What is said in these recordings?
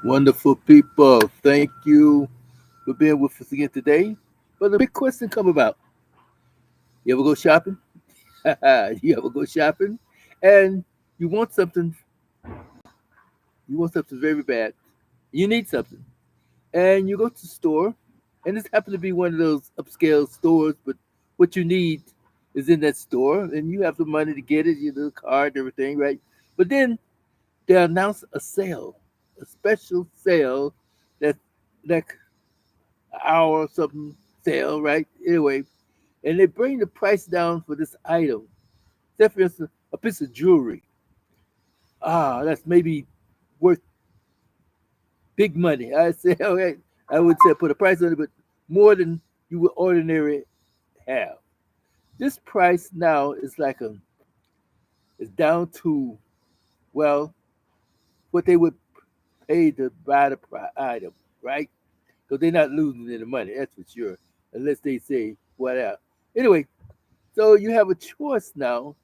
Wonderful people. Thank you for being with us again today. But the big question come about. You ever go shopping? You ever go shopping? And you want something, you want something very bad. You need something. And you go to the store, and this happens to be one of those upscale stores, but what you need is in that store, and you have the money to get it, you know, the card and everything, right? But then they announce a sale, a special sale that like hour or something sale, right? Anyway, and they bring the price down for this item. Say for instance, a piece of jewelry. That's maybe worth big money. I say, okay, I would say put a price on it, but more than you would ordinarily have. This price now is down to well what they would pay to buy the item, right? Because they're not losing any money, that's for sure, unless they say whatever. Anyway, so you have a choice now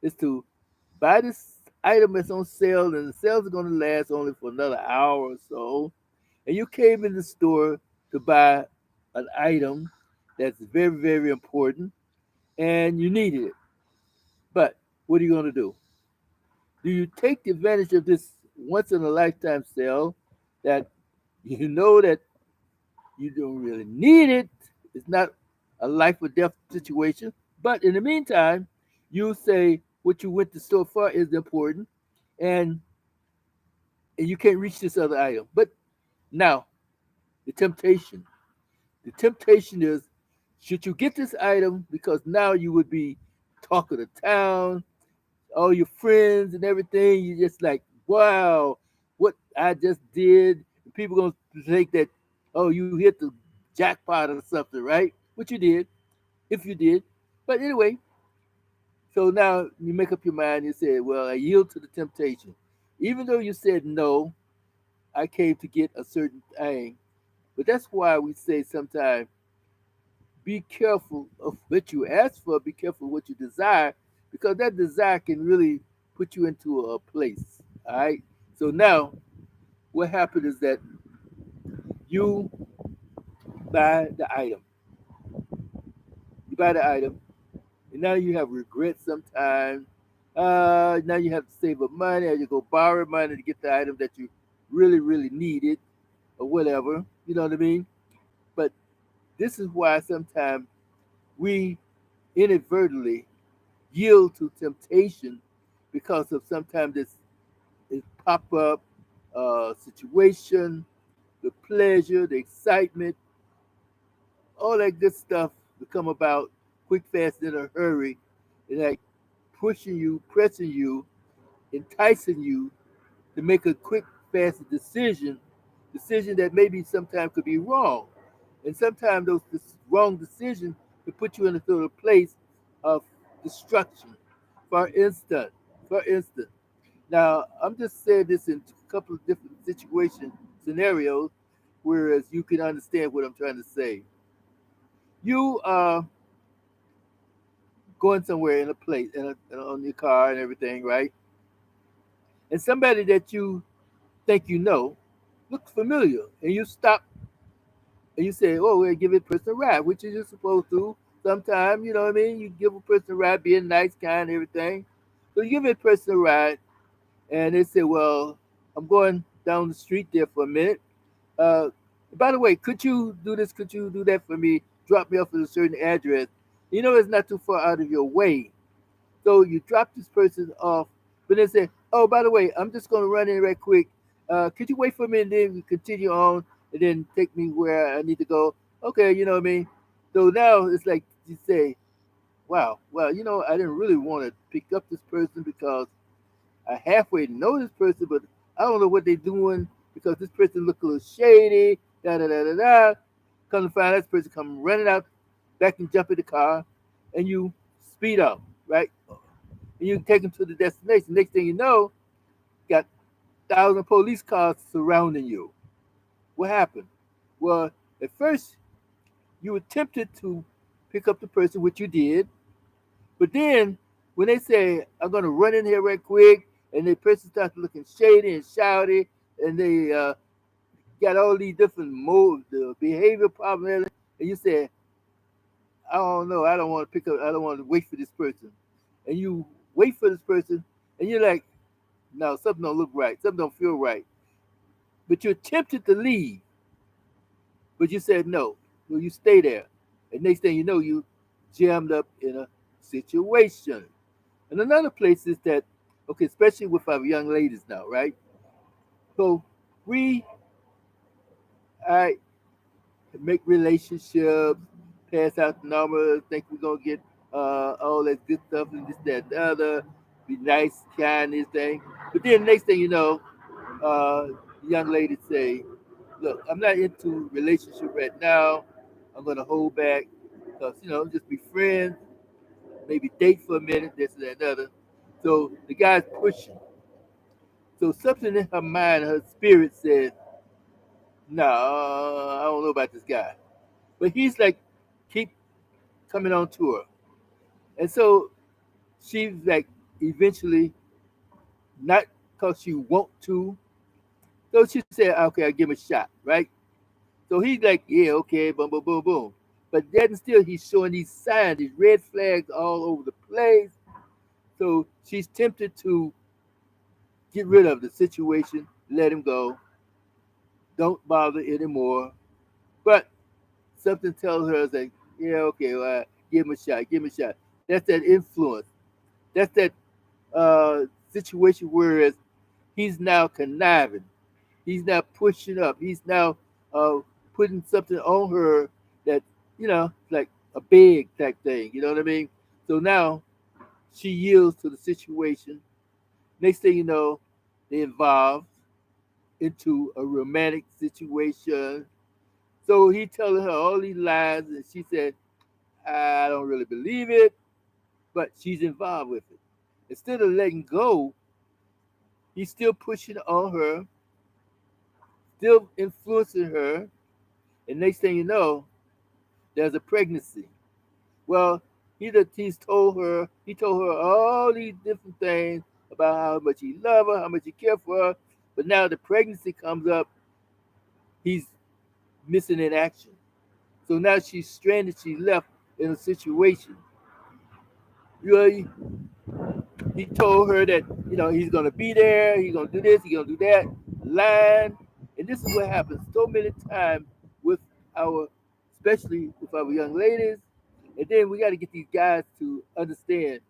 is to buy this item that's on sale, and the sales are going to last only for another hour or so. And you came in the store to buy an item that's very, very important, and you needed it. But what are you going to do? Do you take advantage of this once in a lifetime sale that you know that you don't really need it? It's not a life or death situation. But in the meantime, you say what you went to store for is important, and you can't reach this other item. But now, the temptation. The temptation is, should you get this item because now you would be talk of the town, all your friends and everything. You just like, wow, what I just did. People gonna think that, oh, you hit the jackpot or something, right? Which you did, if you did. But anyway, so now you make up your mind. You say, well, I yield to the temptation, even though you said no. I came to get a certain thing. But that's why we say sometimes be careful of what you ask for, be careful of what you desire, because that desire can really put you into a place. All right. So now what happened is that you buy the item. You buy the item, and now you have regret sometimes. Now you have to save up money, or you go borrow money to get the item that you really, really needed, or whatever. You know what I mean? But this is why sometimes we inadvertently yield to temptation because of sometimes this pop up situation, the pleasure, the excitement, all that good stuff to come about quick, fast, in a hurry, and like pushing you, pressing you, enticing you to make a quick, fast decision that maybe sometimes could be wrong. And sometimes those wrong decisions could put you in a sort of place of destruction. For instance, for instance, now I'm just saying this in a couple of different situation scenarios, whereas you can understand what I'm trying to say. You are going somewhere in a place, on your car and everything, right? And somebody that you think you know looks familiar, and you stop and you say, "Oh, we'll give it a person a ride," which you're supposed to. Sometimes, you know what I mean. You give a person a ride, being nice, kind, everything. So you give a person a ride, and they say, "Well, I'm going down the street there for a minute. Uh, by the way, could you do this? Could you do that for me? Drop me off at a certain address. You know, it's not too far out of your way." So you drop this person off, but then say, "Oh, by the way, I'm just going to run in right quick. Could you wait for me and then we continue on and then take me where I need to go?" Okay, you know what I mean? So now it's like you say, wow, well, you know, I didn't really want to pick up this person because I halfway know this person, but I don't know what they're doing because this person look a little shady, da da da da da. Come to find out this person come running out back and jump in the car and you speed up, right? And you take them to the destination. Next thing you know, got 1,000 police cars surrounding you. What happened? Well, at first you were tempted to pick up the person, which you did, but then when they say, "I'm gonna run in here right quick," and the person starts looking shady and shouty, and they got all these different modes, the behavior problems, and you say, I don't know, I don't want to pick up, I don't want to wait for this person. And you wait for this person, and you're like, no, something don't look right, something don't feel right. But you're tempted to leave, but you said no. So you stay there. And next thing you know, you jammed up in a situation. And another place is that, okay, especially with our young ladies now, right? So we, I make relationships, pass out the number, think we're gonna get all that good stuff and this, that, the other, be nice, kind, this thing. But then next thing you know, young ladies say, look, I'm not into relationship right now. I'm gonna hold back because just be friends, maybe date for a minute, this and that, and other. So the guy's pushing. So something in her mind, her spirit says, "No, I don't know about this guy." But he's like, keep coming on to her, and so she's like, eventually, not because she want to. So she said, "Okay, I'll give him a shot." Right? So he's like, "Yeah, okay, boom, boom, boom, boom." But then still, he's showing these signs, these red flags all over the place. So she's tempted to get rid of the situation, let him go, don't bother anymore. But something tells her that, yeah, okay, well, give him a shot, give him a shot. That's that influence. That's that situation where he's now conniving. He's now pushing up. He's now uh, putting something on her that, like a big type thing. You know what I mean? So now she yields to the situation. Next thing you know, they involve into a romantic situation. So he telling her all these lies, and she said, I don't really believe it, but she's involved with it. Instead of letting go, he's still pushing on her, still influencing her, and next thing you know, there's a pregnancy. Well, he told her all these different things about how much he loved her, how much he cared for her, but now the pregnancy comes up, he's missing in action. So now she's stranded, she's left in a situation. You know, he told her that he's gonna be there, he's gonna do this, he's gonna do that, lying, and this is what happens so many times with our, especially with our young ladies, and then we got to get these guys to understand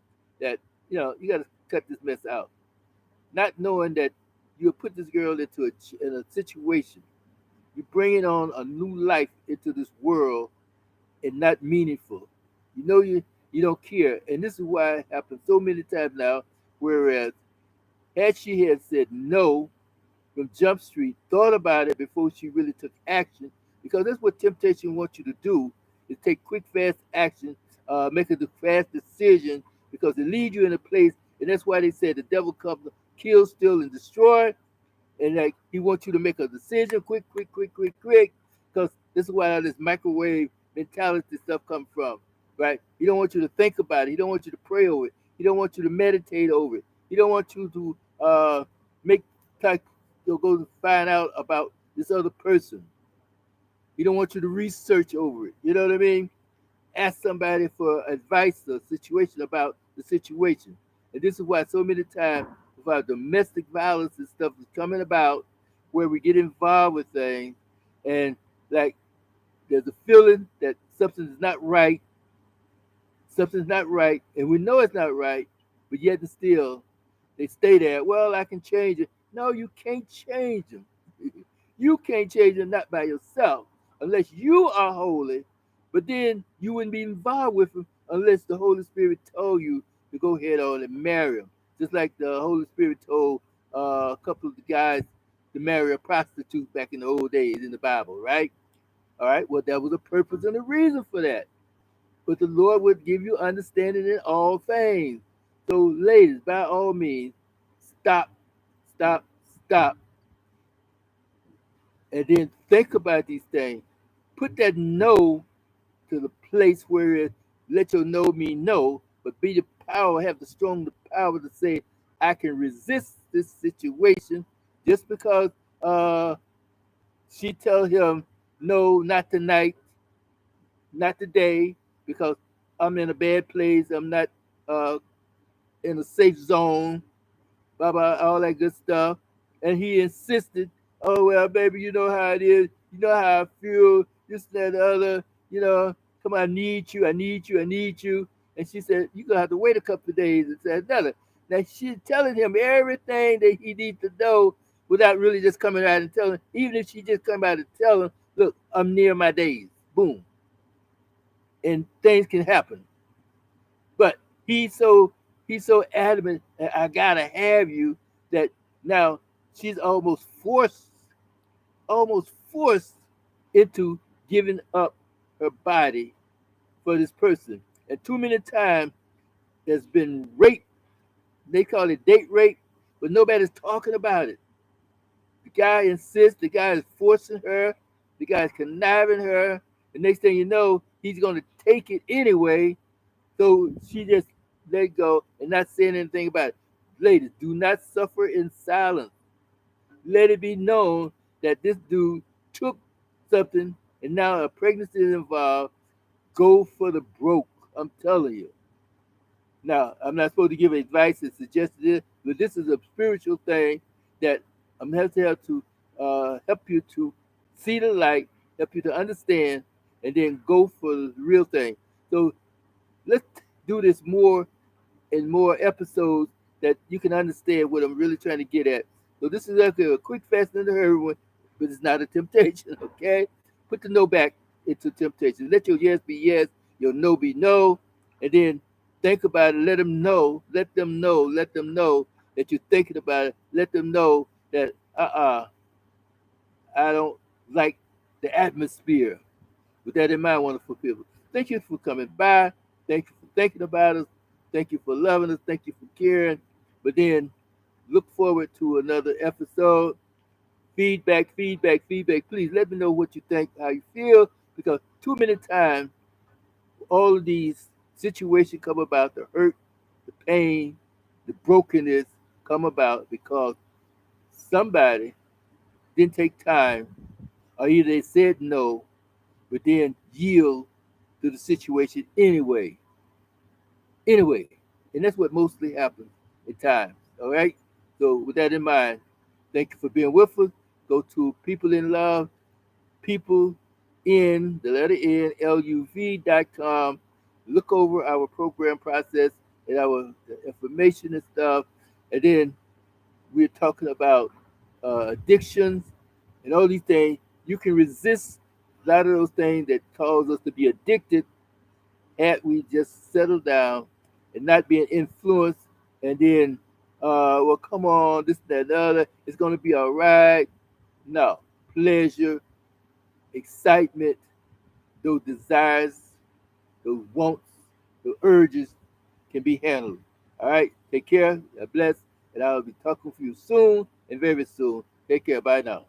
that you got to cut this mess out, not knowing that you put this girl into in a situation, you bringing on a new life into this world and not meaningful. You don't care, and this is why it happens so many times now. Whereas had she had said no from Jump Street, thought about it before she really took action, because that's what temptation wants you to do: is take quick, fast action, make a fast decision, because it leads you in a place, and that's why they said the devil comes to kill, steal, and destroy. And like he wants you to make a decision quick, quick, quick, quick, quick, because this is where all this microwave mentality stuff comes from, right? He don't want you to think about it. He don't want you to pray over it. He don't want you to meditate over it. He don't want you to make like go find out about this other person. He don't want you to research over it. You know what I mean? Ask somebody for advice or situation about the situation. And this is why so many times with our domestic violence and stuff is coming about, where we get involved with things, and like there's a feeling that something's not right, and we know it's not right, but yet and still they stay there. Well, I can change it. No, you can't change them. You can't change them, not by yourself, unless you are holy. But then you wouldn't be involved with them unless the Holy Spirit told you to go ahead on and marry them. Just like the Holy Spirit told a couple of the guys to marry a prostitute back in the old days in the Bible, right? All right. Well, that was a purpose and a reason for that. But the Lord would give you understanding in all things. So, ladies, by all means, stop, stop, stop, and then think about these things. Put that no to the place where it let your no mean no, but be the power, have the strong power to say, I can resist this situation just because uh She tell him, no, not tonight, not today, because I'm in a bad place. I'm not uh, in a safe zone, blah, blah, all that good stuff. And he insisted, oh, well, baby, you know how it is. You know how I feel, this, that, the other. You know, come on, I need you, I need you, I need you. And she said, you're going to have to wait a couple of days and say another. Now, she's telling him everything that he needs to know without really just coming out and telling him. Even if she just come out and tell him, look, I'm near my days. Boom. And things can happen. But he's so he's so adamant that I gotta have you that now she's almost forced into giving up her body for this person. And too many times there's been rape. They call it date rape, but nobody's talking about it. The guy insists, the guy is forcing her, the guy is conniving her. The next thing you know, he's gonna take it anyway. So she just let it go and not saying anything about it. Ladies, do not suffer in silence. Let it be known that this dude took something and now a pregnancy is involved. Go for the broke. I'm telling you. Now, I'm not supposed to give advice and suggest this, but this is a spiritual thing that I'm going to have to help you to see the light, help you to understand, and then go for the real thing. So let's do this more and more episodes that you can understand what I'm really trying to get at. So this is like a quick, fast, and a hurry one, but it's not a temptation, okay? Put the no back into temptation. Let your yes be yes, your no be no, and then think about it. Let them know that you're thinking about it. Let them know that, I don't like the atmosphere. With that in mind, wonderful people, thank you for coming by. Thank you for thinking about us. Thank you for loving us. Thank you for caring. But then look forward to another episode. Feedback, feedback, feedback. Please let me know what you think, how you feel, because too many times all of these situations come about, the hurt, the pain, the brokenness come about because somebody didn't take time, or either they said no, but then yield to the situation anyway. Anyway, and that's what mostly happens at times. All right. So with that in mind, thank you for being with us. Go to People in Love, People in the letter N LUV.com. Look over our program process and our information and stuff. And then we're talking about addictions and all these things. You can resist a lot of those things that cause us to be addicted had we just settled down and not being influenced and then well come on, this, that, and the other, it's gonna be all right. No. Pleasure, excitement, those desires, those wants, those urges can be handled. All right, take care, God bless, and I'll be talking to you soon and very soon. Take care, bye now.